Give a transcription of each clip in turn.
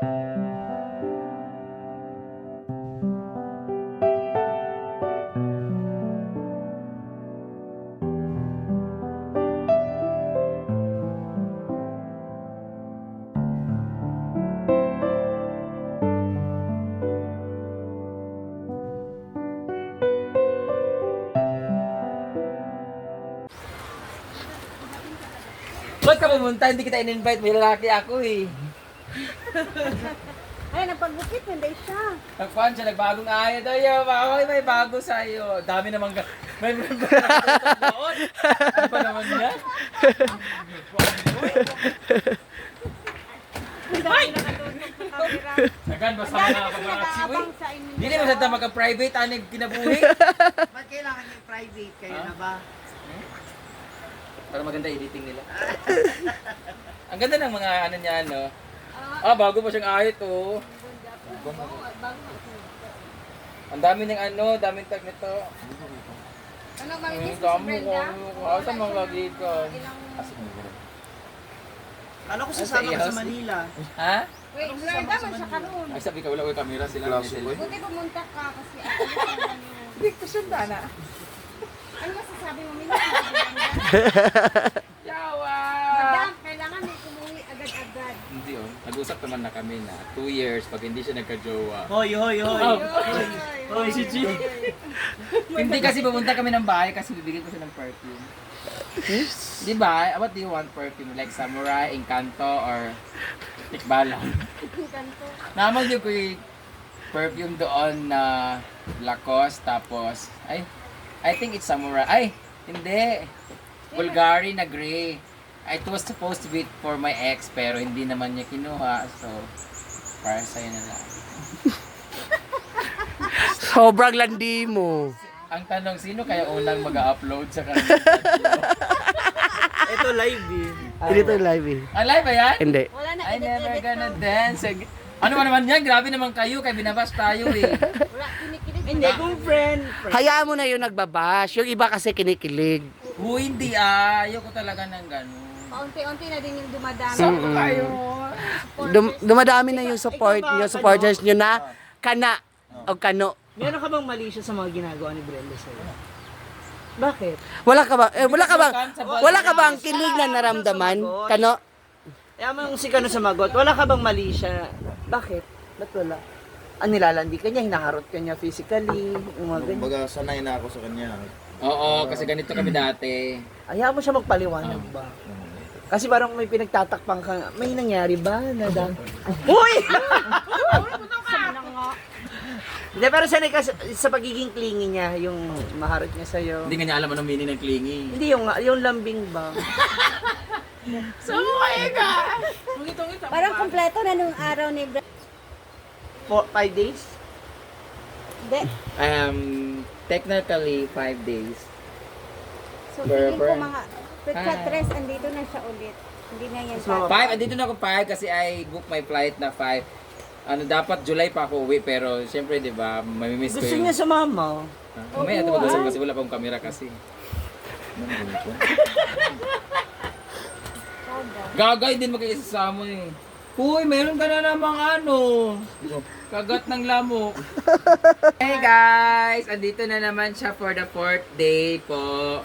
Ba't ka pumunta? Hindi kita in-invite. May lalaki ako eh. Ay, napagupit, hindi siya. Nagpan siya, nagbagong ayat. Ay, may bago sa'yo. Dami naman ka. May member na doon. Ano ba naman yan? Ay! Nakatulog sa kamera. Sagan, basta mga kapagaratsiw eh. Hindi naman sa magka-private, anig kinabuhi. Ba't kailangan yung private? Kayo na ba? Para maganda editing nila. Ang ganda ng mga ano niya, no? Bago pa siyang ayat, oh. Ang dami ng ano, daming tag nito. Ano, marites mo si Damo Brenda? ko. Asa mga lagi ka? Kala ko sasama ka sa Manila. Ha? Wait, blur naman siya karoon. Ay, sabi ka, wala ko camera sila. Buti pumunta ka kasi Hindi ko siya na. ano masasabi mo, Mina? Yawa! Madam, kailangan may kumuwi agad-agad. Hindi oh, nag-usap naman na kami na 2 years pag hindi siya nagka-jowa. Hoy, hoy, hoy. Hoy, si G. Hindi kasi pumunta kami ng bahay kasi bibigyan ko siya ng perfume. Di ba? What do you want perfume? Like Samurai, Encanto, or Tikbalang? Ganto. Naman yung ko'y perfume doon na Lacoste, tapos, I think it's Samurai. Ay, hindi. Bulgari na gray. It was supposed to be for my ex, pero hindi naman niya kinuha. So, para sa'yo na lang. Sobrang landi mo. Ang tanong, sino kaya unang mag-upload sa kanila? Ito live eh. Hindi to live eh. Alive ba yan? Hindi. Wala na I never edit-edit gonna to. dance again. Ano ba naman yan? Grabe naman kayo, kaya binabas tayo eh. Wala, kinikilig. Hindi, kung friend. Hayaan mo na yung nagbabash. Yung iba kasi kinikilig. Hindi ayoko talaga ng gano'n. Paunti-unti na din yung dumadami. Saan kayo? Dumadami na yung support nyo, supporters nyo na kana o kano. Meron ka bang mali siya sa mga ginagawa ni Brenda sa'yo? Bakit? Wala ka ba? Wala ka bang kilig na naramdaman? Kano? Yaman si Kano sumagot, wala ka bang mali siya? Bakit? Ba't wala? Nilalandi ka niya, hinaharot ka niya physically, yung mga ganyan. Kumbaga, sanay na ako sa kanya. Oo, kasi ganito kami dati. Ayaw mo siya magpaliwanag ba? Kasi parang may pinagtatakpang ka, may nangyari ba? Uy! Hindi, pero sanay ka sa pagiging clingy niya, yung maharot niya sa'yo. Hindi nga niya alam anong meaning ng clingy. Hindi, yung lambing ba? Parang kompleto na nung araw ni Brenda. 5 days? Hindi. Technically 5 days. So, feeling ko mga Petratres, andito na siya ulit. Hindi na yan. So, 5, andito na ako 5 kasi I book my flight na 5. Ano, dapat July pa ako uwi pero siyempre 'di ba, mamimiss ko gusto yung... niya sumama. May ito mag-usap kasi wala pang camera kasi. Gagay din mag-iisasama eh. Uy, meron ka na namang ano. Kagat ng lamok. Hey guys, andito na naman siya for the 4th day po.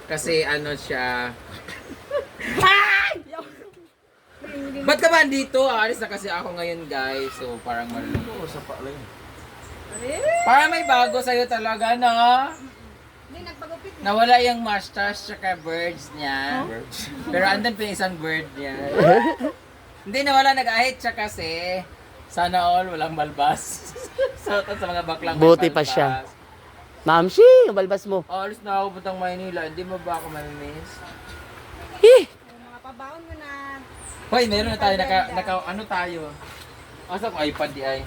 Kasi ano siya. Ba't ka ba andito? Alis na kasi ako ngayon guys. So parang malulungkot. Parang may bago sa'yo talaga na. Hindi, nagpagupit. Nawala yung mustache tsaka birds niya. Pero andun pa yung isang bird niya. Hindi nawala, nag-ahit siya kasi. Sana all walang balbas. So sa mga baklang may Buti pa balbas. siya. Mamsi, ang balbas mo. Alis na ako putang Maynila. Hindi mo ba ako mamimiss? Mga pabaon mo na. Hoy, meron na tayo. Ano tayo? Asa ko iPad di ay?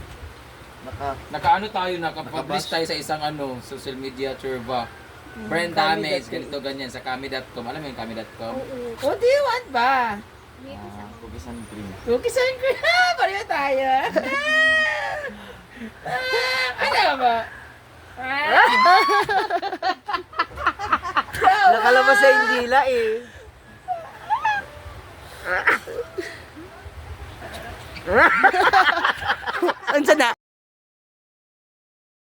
Naka-ano tayo, naka-publish tayo sa isang social media churba. Brand damage, ganito ganyan sa kami.com. Alam mo yung kami.com? What do you want ba? Cookies and cream. Cookies and cream. Pareho tayo. Ano ba? Nakalabas sa Indila eh. Unsa na?